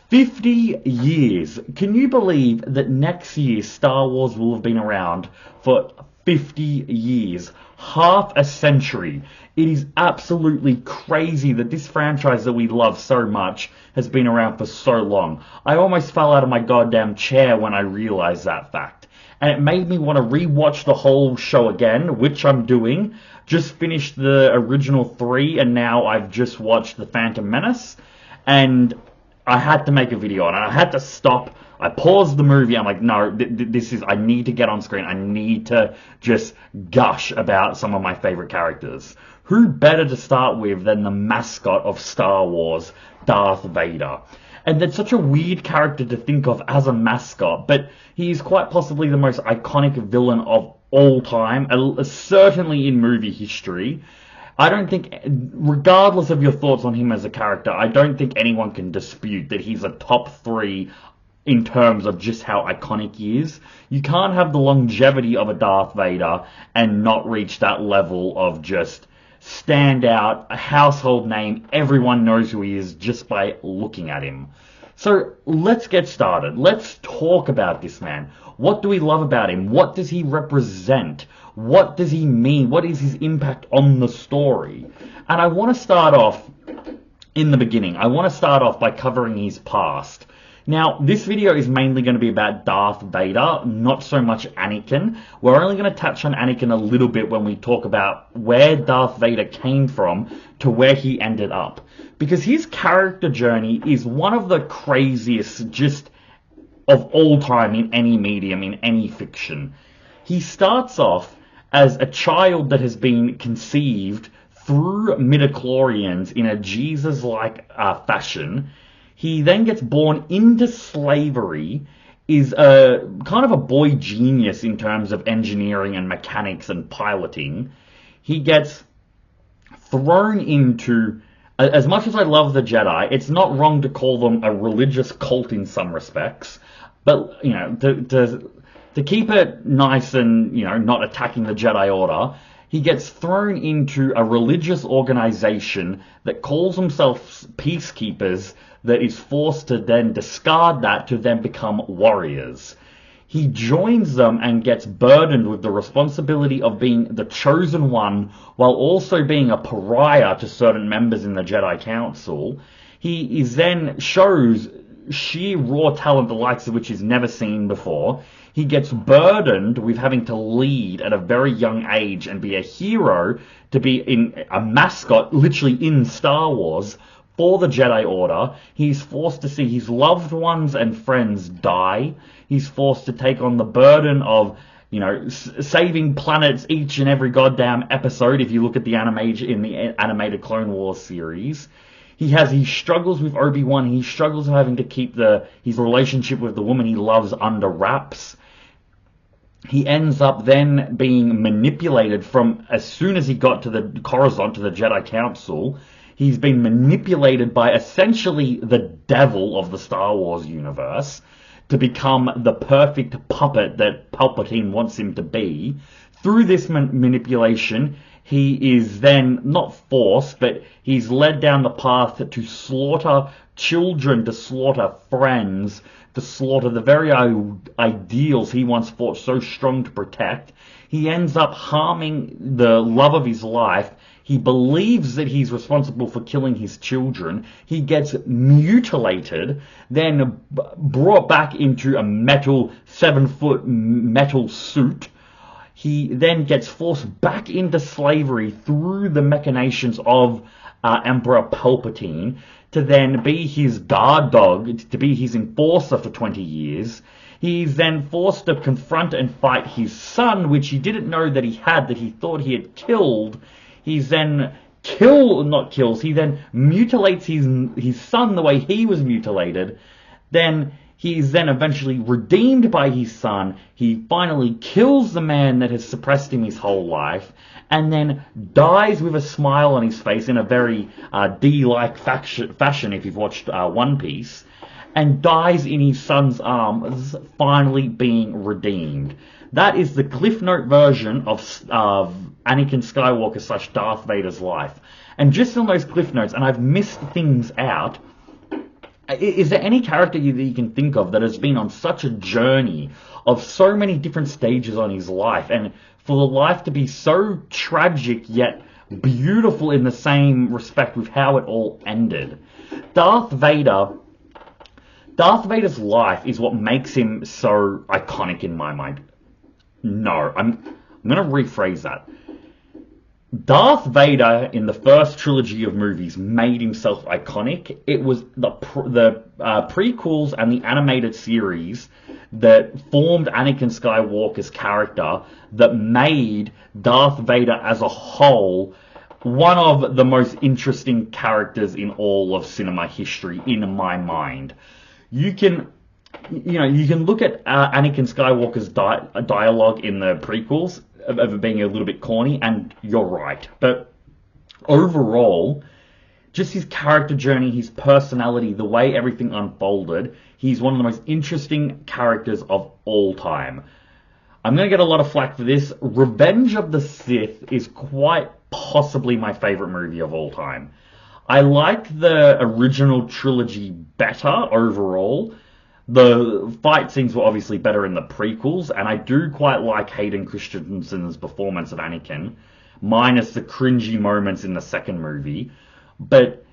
50 years. Can you believe that next year Star Wars will have been around for 50 years? Half a century. It is absolutely crazy that this franchise that we love so much has been around for so long. I almost fell out of my goddamn chair when I realized that fact. And it made me want to rewatch the whole show again, which I'm doing. Just finished the original three, and now I've just watched The Phantom Menace. And I had to make a video on it. I had to stop. I paused the movie. I'm like, no, this is, I need to get on screen. I need to just gush about some of my favorite characters. Who better to start with than the mascot of Star Wars, Darth Vader? And that's such a weird character to think of as a mascot, but he is quite possibly the most iconic villain of all time, certainly in movie history. I don't think, regardless of your thoughts on him as a character, I don't think anyone can dispute that he's a top three in terms of just how iconic he is. You can't have the longevity of a Darth Vader and not reach that level of just standout, a household name. Everyone knows who he is just by looking at him. So let's get started. Let's talk about this man. What do we love about him? What does he represent? What does he mean? What is his impact on the story? And I want to start off in the beginning. I want to start off by covering his past. Now, this video is mainly going to be about Darth Vader, not so much Anakin. We're only going to touch on Anakin a little bit when we talk about where Darth Vader came from to where he ended up. Because his character journey is one of the craziest just of all time in any medium, in any fiction. He starts off as a child that has been conceived through midichlorians in a Jesus-like fashion. He then gets born into slavery, is a kind of a boy genius in terms of engineering and mechanics and piloting. He gets thrown into, as much as I love the Jedi, it's not wrong to call them a religious cult in some respects, but, you know, to keep it nice and, you know, not attacking the Jedi Order, he gets thrown into a religious organization that calls themselves peacekeepers, that is forced to then discard that to then become warriors. He joins them and gets burdened with the responsibility of being the chosen one while also being a pariah to certain members in the Jedi Council. He is then shows sheer raw talent, the likes of which he's never seen before. He gets burdened with having to lead at a very young age and be a hero, to be in a mascot, literally in Star Wars, for the Jedi Order. He's forced to see his loved ones and friends die. He's forced to take on the burden of, you know, saving planets each and every goddamn episode, if you look at the animated Clone Wars series. He has his struggles with Obi-Wan. He struggles with having to keep his relationship with the woman he loves under wraps. He ends up then being manipulated from, as soon as he got to the Coruscant, to the Jedi Council, he's been manipulated by essentially the devil of the Star Wars universe to become the perfect puppet that Palpatine wants him to be. Through this manipulation, he is then not forced, but he's led down the path to slaughter children, to slaughter friends, to slaughter the very ideals he once fought so strong to protect. He ends up harming the love of his life. He believes that he's responsible for killing his children. He gets mutilated, then brought back into a 7-foot metal suit. He then gets forced back into slavery through the machinations of Emperor Palpatine, to then be his guard dog, to be his enforcer for 20 years. He's then forced to confront and fight his son, which he didn't know that he had, that he thought he had killed. He's then he then mutilates his son the way he was mutilated. Then he's then eventually redeemed by his son. He finally kills the man that has suppressed him his whole life, and then dies with a smile on his face in a very D-like fashion, if you've watched One Piece, and dies in his son's arms, finally being redeemed. That is the Cliff Note version of Anakin Skywalker / Darth Vader's life. And just on those Cliff Notes, and I've missed things out, Is there any character that you can think of that has been on such a journey of so many different stages on his life, and for the life to be so tragic yet beautiful in the same respect with how it all ended? Darth Vader. Darth Vader's life is what makes him so iconic in my mind. No, I'm going to rephrase that. Darth Vader in the first trilogy of movies made himself iconic. It was the prequels and the animated series that formed Anakin Skywalker's character that made Darth Vader as a whole one of the most interesting characters in all of cinema history, in my mind. You can you can look at Anakin Skywalker's dialogue in the prequels of it being a little bit corny, and you're right. But overall, just his character journey, his personality, the way everything unfolded, he's one of the most interesting characters of all time. I'm going to get a lot of flack for this. Revenge of the Sith is quite possibly my favorite movie of all time. I like the original trilogy better overall. The fight scenes were obviously better in the prequels, and I do quite like Hayden Christensen's performance of Anakin, minus the cringy moments in the second movie. But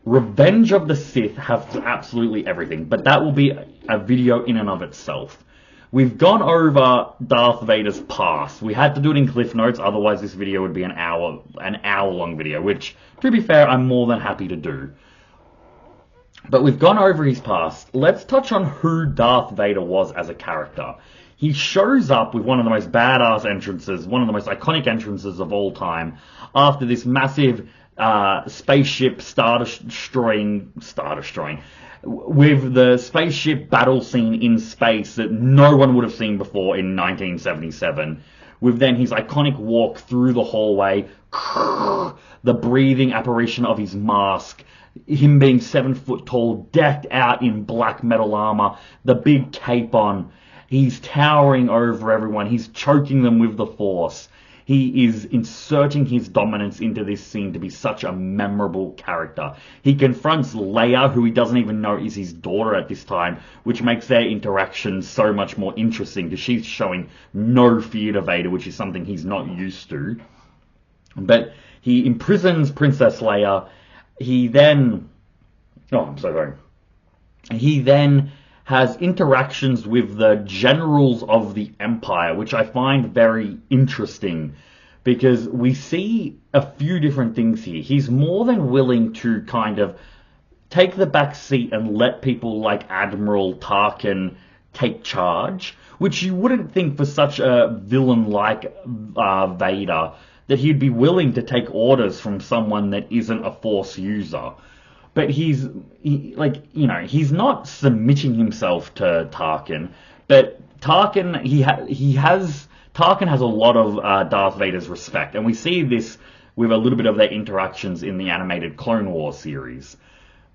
Revenge of the Sith has absolutely everything, but that will be a video in and of itself. We've gone over Darth Vader's past. We had to do it in Cliff Notes, otherwise this video would be an hour long video, which, to be fair, I'm more than happy to do. But we've gone over his past. Let's touch on who Darth Vader was as a character. He shows up with one of the most badass entrances, one of the most iconic entrances of all time, after this massive spaceship star destroying, with the spaceship battle scene in space that no one would have seen before in 1977. With then his iconic walk through the hallway, the breathing apparition of his mask, him being 7 foot tall, decked out in black metal armor, the big cape on. He's towering over everyone. He's choking them with the Force. He is inserting his dominance into this scene to be such a memorable character. He confronts Leia, who he doesn't even know is his daughter at this time, which makes their interaction so much more interesting because she's showing no fear to Vader, which is something he's not used to. But he imprisons Princess Leia. He then has interactions with the generals of the Empire, which I find very interesting because we see a few different things here. He's more than willing to kind of take the back seat and let people like Admiral Tarkin take charge, which you wouldn't think for such a villain like Vader, that he'd be willing to take orders from someone that isn't a Force user. But he's not submitting himself to Tarkin. But Tarkin, Tarkin has a lot of Darth Vader's respect, and we see this with a little bit of their interactions in the animated Clone Wars series.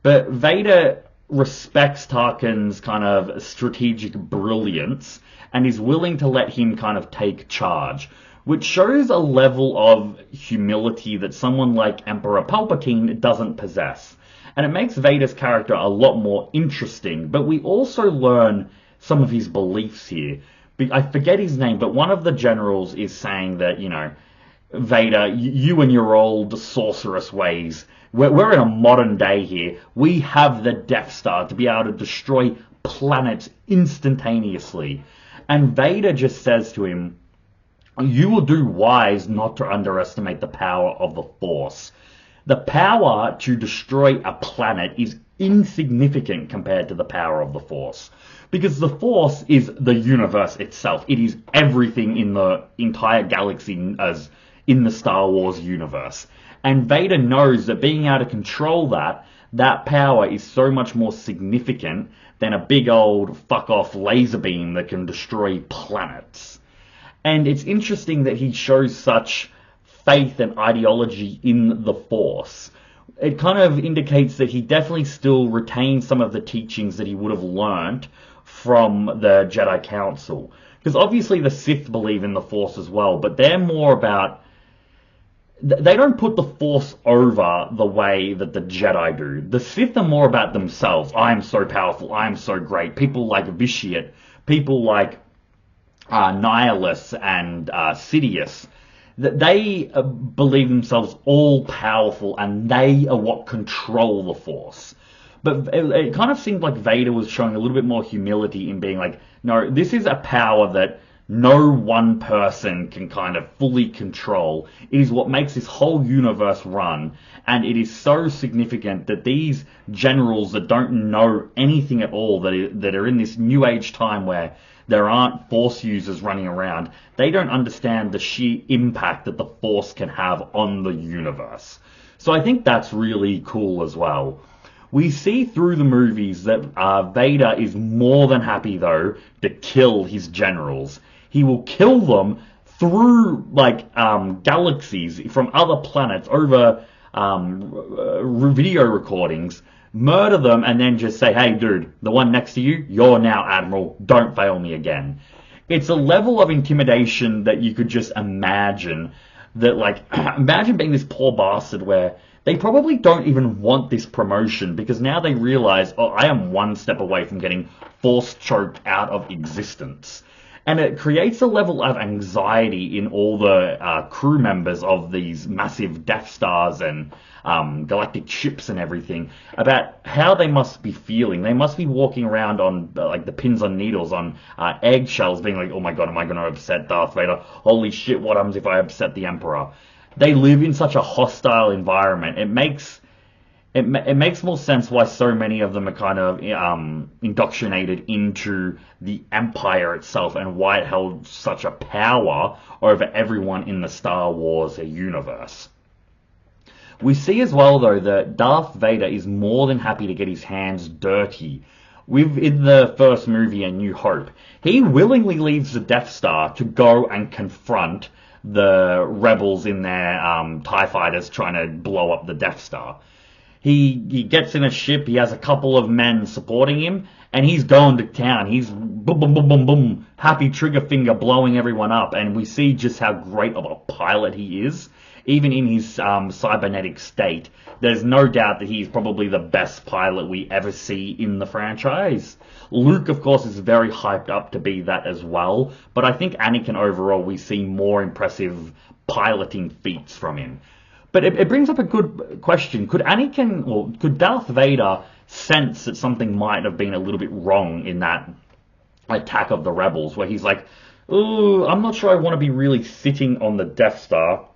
But Vader respects Tarkin's kind of strategic brilliance and is willing to let him kind of take charge, which shows a level of humility that someone like Emperor Palpatine doesn't possess. And it makes Vader's character a lot more interesting, but we also learn some of his beliefs here. I forget his name, but one of the generals is saying that, Vader, you and your old sorceress ways, we're in a modern day here. We have the Death Star to be able to destroy planets instantaneously. And Vader just says to him, you will do wise not to underestimate the power of the Force. The power to destroy a planet is insignificant compared to the power of the Force. Because the Force is the universe itself. It is everything in the entire galaxy as in the Star Wars universe. And Vader knows that being able to control that power is so much more significant than a big old fuck-off laser beam that can destroy planets. And it's interesting that he shows such faith and ideology in the Force. It kind of indicates that he definitely still retains some of the teachings that he would have learned from the Jedi Council. Because obviously the Sith believe in the Force as well, but they're more about they don't put the Force over the way that the Jedi do. The Sith are more about themselves. I am so powerful. I am so great. People like Vitiate, people like Nihilus and Sidious, that they believe themselves all powerful and they are what control the Force. But it kind of seemed like Vader was showing a little bit more humility in being like, no, this is a power that no one person can kind of fully control. It is what makes this whole universe run, and it is so significant that these generals that don't know anything at all, that are in this new age time where there aren't Force users running around, they don't understand the sheer impact that the Force can have on the universe. So I think that's really cool as well. We see through the movies that Vader is more than happy, though, to kill his generals. He will kill them through, like, galaxies from other planets over video recordings, murder them, and then just say, hey, dude, the one next to you, you're now Admiral, don't fail me again. It's a level of intimidation that you could just imagine, that, like, imagine being this poor bastard where they probably don't even want this promotion because now they realize, oh, I am one step away from getting Force choked out of existence. And it creates a level of anxiety in all the crew members of these massive Death Stars and galactic ships and everything about how they must be feeling. They must be walking around on like the pins on needles, on eggshells, being like, oh my god, am I going to upset Darth Vader? Holy shit, what happens if I upset the Emperor? They live in such a hostile environment. It makes more sense why so many of them are kind of indoctrinated into the Empire itself and why it held such a power over everyone in the Star Wars universe. We see as well, though, that Darth Vader is more than happy to get his hands dirty. In the first movie, A New Hope, he willingly leaves the Death Star to go and confront the rebels in their TIE fighters trying to blow up the Death Star. He gets in a ship, he has a couple of men supporting him, and he's going to town. He's boom, boom, boom, boom, boom, happy trigger finger blowing everyone up, and we see just how great of a pilot he is. Even in his cybernetic state, there's no doubt that he's probably the best pilot we ever see in the franchise. Luke, of course, is very hyped up to be that as well, but I think Anakin overall, we see more impressive piloting feats from him. But it brings up a good question. Could Darth Vader sense that something might have been a little bit wrong in that attack of the rebels, where he's like, ooh, I'm not sure I want to be really sitting on the Death Star.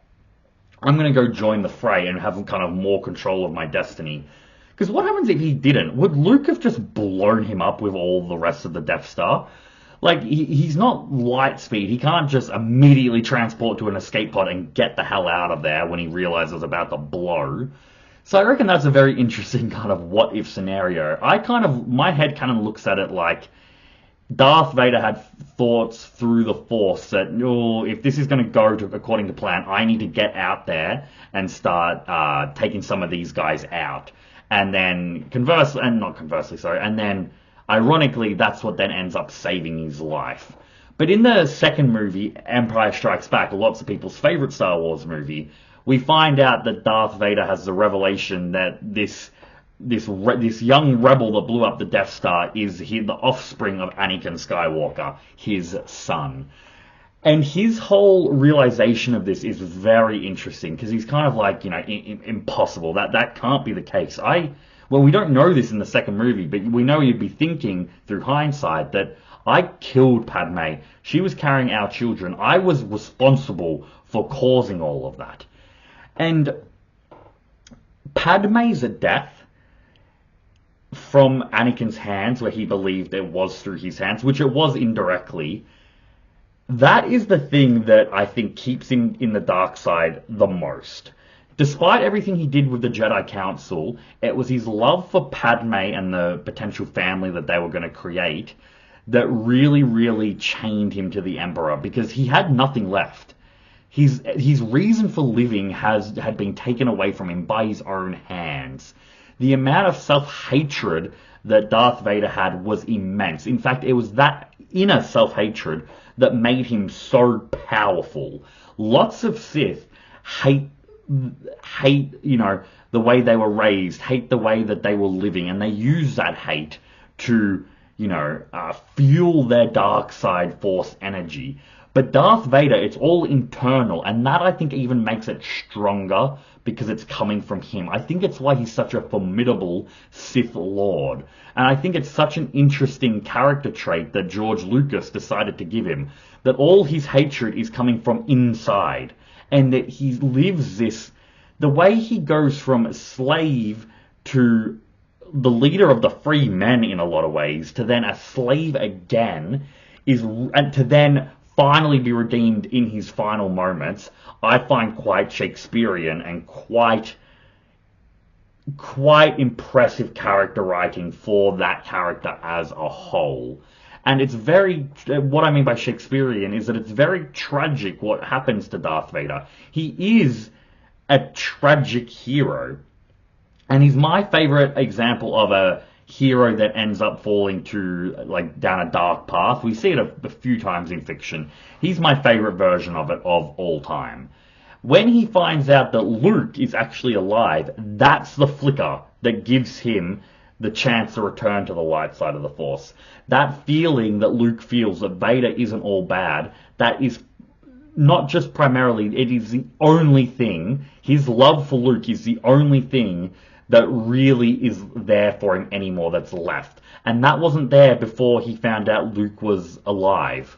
I'm going to go join the fray and have kind of more control of my destiny. Because what happens if he didn't? Would Luke have just blown him up with all the rest of the Death Star? Like, he's not light speed. He can't just immediately transport to an escape pod and get the hell out of there when he realizes it's about to blow. So I reckon that's a very interesting kind of what-if scenario. My head kind of looks at it like Darth Vader had thoughts through the Force that, oh, if this is going to go according to plan, I need to get out there and start taking some of these guys out. And then ironically, that's what then ends up saving his life. But in the second movie, Empire Strikes Back, lots of people's favorite Star Wars movie, we find out that Darth Vader has the revelation that this young rebel that blew up the Death Star is the offspring of Anakin Skywalker, his son. And his whole realization of this is very interesting, because he's kind of like, impossible. That can't be the case. Well, we don't know this in the second movie, but we know he'd be thinking through hindsight that I killed Padme. She was carrying our children. I was responsible for causing all of that. And Padme's death from Anakin's hands, where he believed it was through his hands, which it was indirectly, that is the thing that I think keeps him in the dark side the most. Despite everything he did with the Jedi Council, it was his love for Padme and the potential family that they were going to create that really, really chained him to the Emperor, because he had nothing left. His reason for living had been taken away from him by his own hands. The amount of self-hatred that Darth Vader had was immense. In fact, it was that inner self-hatred that made him so powerful. Lots of Sith hate hate, the way they were raised, hate the way that they were living, and they use that hate to, fuel their dark side force energy. But Darth Vader, it's all internal, and that I think even makes it stronger because it's coming from him. I think it's why he's such a formidable Sith Lord. And I think it's such an interesting character trait that George Lucas decided to give him, that all his hatred is coming from inside, and that he lives this, the way he goes from slave to the leader of the free men in a lot of ways, to then a slave again, and to then finally be redeemed in his final moments, I find quite Shakespearean and quite impressive character writing for that character as a whole. And it's what I mean by Shakespearean is that it's very tragic what happens to Darth Vader. He is a tragic hero. And he's my favorite example of a hero that ends up falling down a dark path. We see it a few times in fiction. He's my favorite version of it of all time. When he finds out that Luke is actually alive, that's the flicker that gives him the chance to return to the light side of the Force. That feeling that Luke feels that Vader isn't all bad, that is not just primarily, it is the only thing, his love for Luke is the only thing that really is there for him anymore that's left. And that wasn't there before he found out Luke was alive.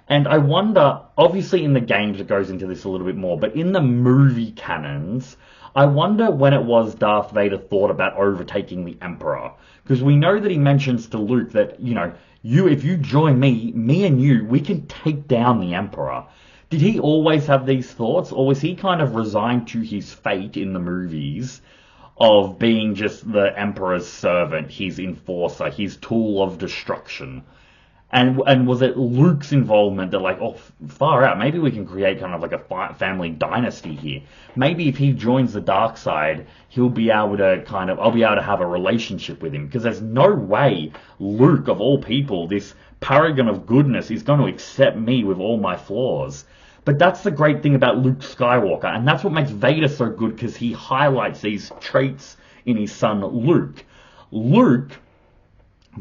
And I wonder, obviously in the games it goes into this a little bit more, but in the movie canons, I wonder when it was Darth Vader thought about overtaking the Emperor. Because we know that he mentions to Luke that, if you join me and you, we can take down the Emperor. Did he always have these thoughts, or was he kind of resigned to his fate in the movies of being just the Emperor's servant, his enforcer, his tool of destruction? And was it Luke's involvement that far out, maybe we can create kind of like a family dynasty here. Maybe if he joins the dark side, I'll be able to have a relationship with him. Because there's no way Luke, of all people, this paragon of goodness, is going to accept me with all my flaws. But that's the great thing about Luke Skywalker, and that's what makes Vader so good, because he highlights these traits in his son Luke. Luke,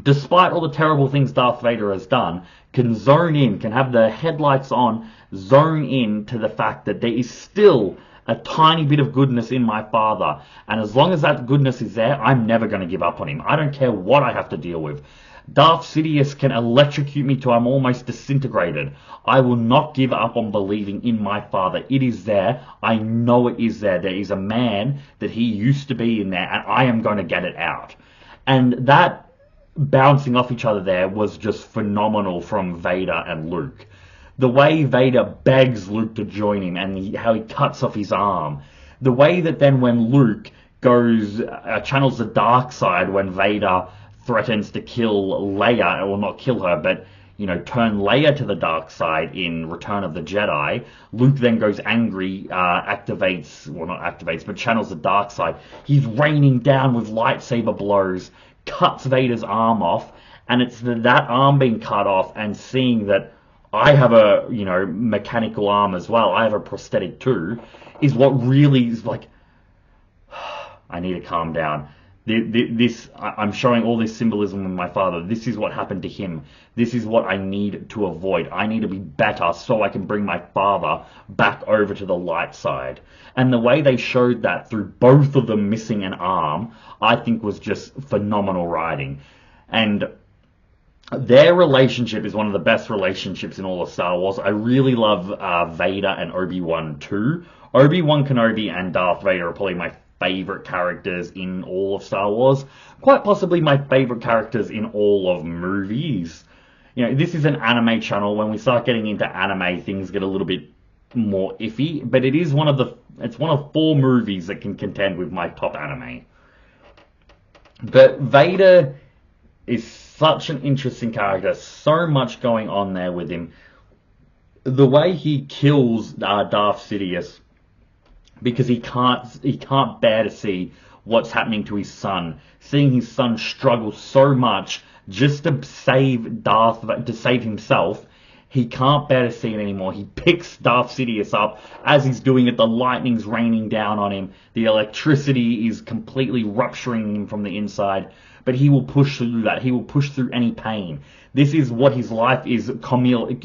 despite all the terrible things Darth Vader has done, can zone in, can have the headlights on, zone in to the fact that there is still a tiny bit of goodness in my father. And as long as that goodness is there, I'm never going to give up on him. I don't care what I have to deal with. Darth Sidious can electrocute me till I'm almost disintegrated. I will not give up on believing in my father. It is there. I know it is there. There is a man that he used to be in there, and I am going to get it out. And that bouncing off each other there was just phenomenal from Vader and Luke. The way Vader begs Luke to join him, and how he cuts off his arm. The way that then when Luke channels the dark side when Vader threatens to kill Leia, or not kill her, but turn Leia to the dark side in Return of the Jedi. Luke then goes angry, not activates, but channels the dark side. He's raining down with lightsaber blows, cuts Vader's arm off, and it's that arm being cut off and seeing that I have a, mechanical arm as well, I have a prosthetic too, is what really is like, I need to calm down. I'm showing all this symbolism with my father. This is what happened to him. This is what I need to avoid. I need to be better so I can bring my father back over to the light side. And the way they showed that through both of them missing an arm, I think was just phenomenal writing. And their relationship is one of the best relationships in all of Star Wars. I really love Vader and Obi-Wan too. Obi-Wan Kenobi and Darth Vader are probably my favorite characters in all of Star Wars. Quite possibly my favorite characters in all of movies. This is an anime channel. When we start getting into anime, things get a little bit more iffy. But it's one of 4 movies that can contend with my top anime. But Vader is such an interesting character. So much going on there with him. The way he kills Darth Sidious, because he can't bear to see what's happening to his son. Seeing his son struggle so much just to save himself, He can't bear to see it anymore. He picks Darth Sidious up. As he's doing it, the lightning's raining down on him. The electricity is completely rupturing him from the inside. But he will push through that. He will push through any pain. This is what his life is accumulating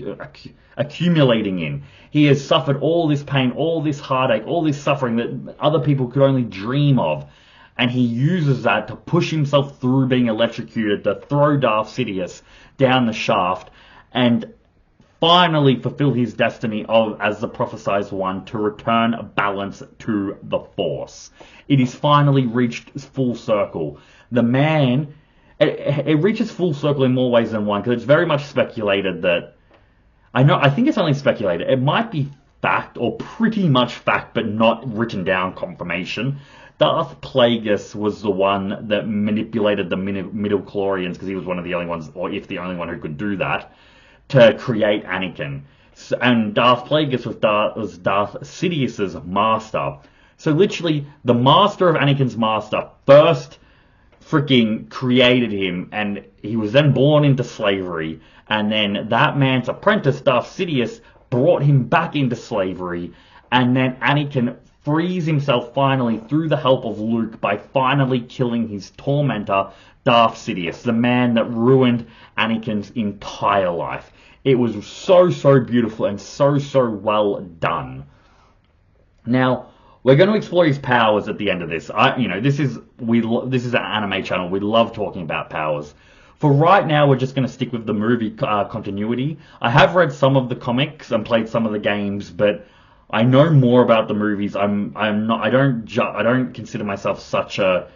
in. He has suffered all this pain, all this heartache, all this suffering that other people could only dream of. And he uses that to push himself through being electrocuted, to throw Darth Sidious down the shaft, and finally fulfill his destiny of, as the prophesized one, to return balance to the Force. It is finally reached full circle. The man, it reaches full circle in more ways than one, because it's very much speculated that, I think it's only speculated, it might be fact, or pretty much fact, but not written down confirmation. Darth Plagueis was the one that manipulated the midichlorians, because he was one of the only ones, or if the only one who could do that, to create Anakin. And Darth Plagueis was Darth Sidious's master. So literally, the master of Anakin's master first freaking created him, and he was then born into slavery, and then that man's apprentice, Darth Sidious, brought him back into slavery, and then Anakin frees himself finally through the help of Luke by finally killing his tormentor, Darth Sidious, the man that ruined Anakin's entire life. It was so, so beautiful and so, so well done. Now, we're going to explore his powers at the end of this. This is an anime channel. We love talking about powers. For right now, we're just going to stick with the movie continuity. I have read some of the comics and played some of the games, but I know more about the movies. I don't consider myself someone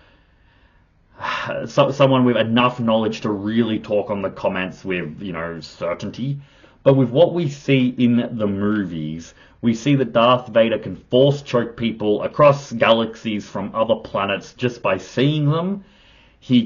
with enough knowledge to really talk on the comments with, certainty. But with what we see in the movies, we see that Darth Vader can force choke people across galaxies from other planets just by seeing them. His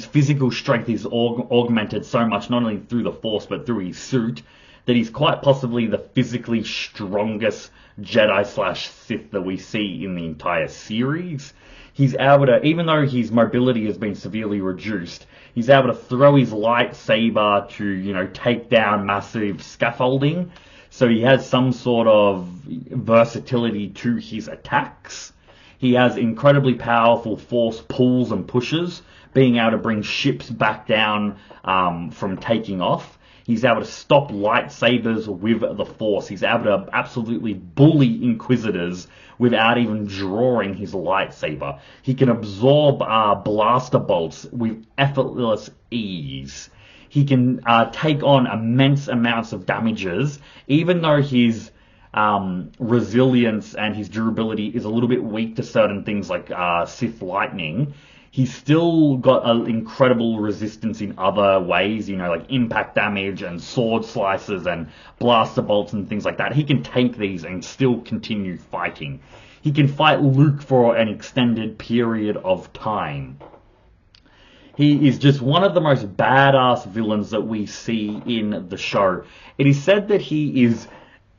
physical strength is augmented so much, not only through the Force, but through his suit, that he's quite possibly the physically strongest Jedi/Sith that we see in the entire series. He's able to, even though his mobility has been severely reduced, he's able to throw his lightsaber to, take down massive scaffolding. So he has some sort of versatility to his attacks. He has incredibly powerful force pulls and pushes, being able to bring ships back down from taking off. He's able to stop lightsabers with the Force. He's able to absolutely bully Inquisitors without even drawing his lightsaber. He can absorb blaster bolts with effortless ease. He can take on immense amounts of damages, even though his resilience and his durability is a little bit weak to certain things like Sith lightning. He's still got an incredible resistance in other ways, like impact damage and sword slices and blaster bolts and things like that. He can take these and still continue fighting. He can fight Luke for an extended period of time. He is just one of the most badass villains that we see in the show. It is said that he is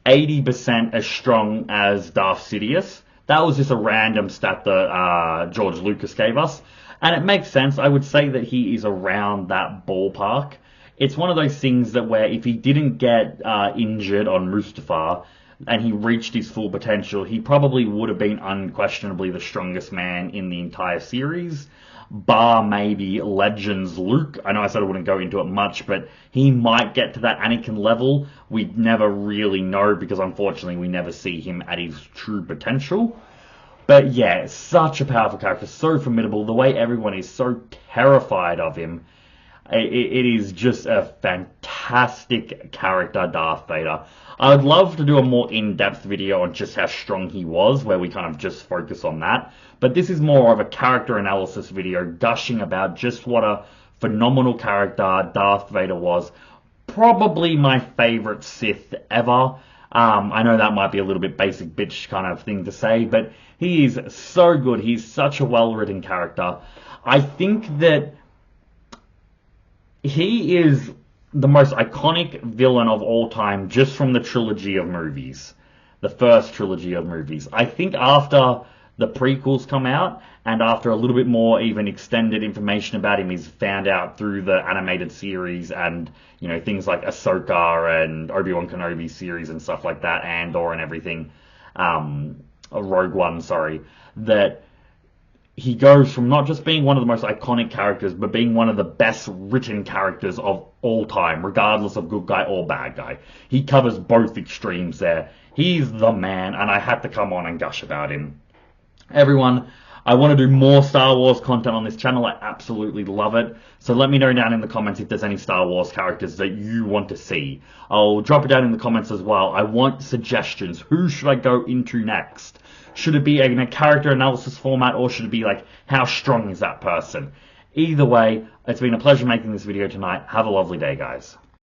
80% as strong as Darth Sidious. That was just a random stat that George Lucas gave us. And it makes sense. I would say that he is around that ballpark. It's one of those things that where if he didn't get injured on Mustafar and he reached his full potential, he probably would have been unquestionably the strongest man in the entire series, bar maybe Legends Luke. I know I said I wouldn't go into it much, but he might get to that Anakin level. We'd never really know because unfortunately we never see him at his true potential. But yeah, such a powerful character, so formidable. The way everyone is so terrified of him, it is just a fantastic character, Darth Vader. I would love to do a more in-depth video on just how strong he was, where we kind of just focus on that. But this is more of a character analysis video, gushing about just what a phenomenal character Darth Vader was. Probably my favorite Sith ever. I know that might be a little bit basic bitch kind of thing to say, but he is so good. He's such a well-written character. I think that he is the most iconic villain of all time just from the trilogy of movies. The first trilogy of movies. I think after the prequels come out, and after a little bit more even extended information about him is found out through the animated series and, you know, things like Ahsoka and Obi-Wan Kenobi series and stuff like that, Andor and everything, Rogue One, sorry, that he goes from not just being one of the most iconic characters, but being one of the best written characters of all time, regardless of good guy or bad guy. He covers both extremes there. He's the man, and I had to come on and gush about him. Everyone, I want to do more Star Wars content on this channel. I absolutely love it. So let me know down in the comments if there's any Star Wars characters that you want to see. I'll drop it down in the comments as well. I want suggestions. Who should I go into next? Should it be in a character analysis format, or should it be like, how strong is that person? Either way, it's been a pleasure making this video tonight. Have a lovely day, guys.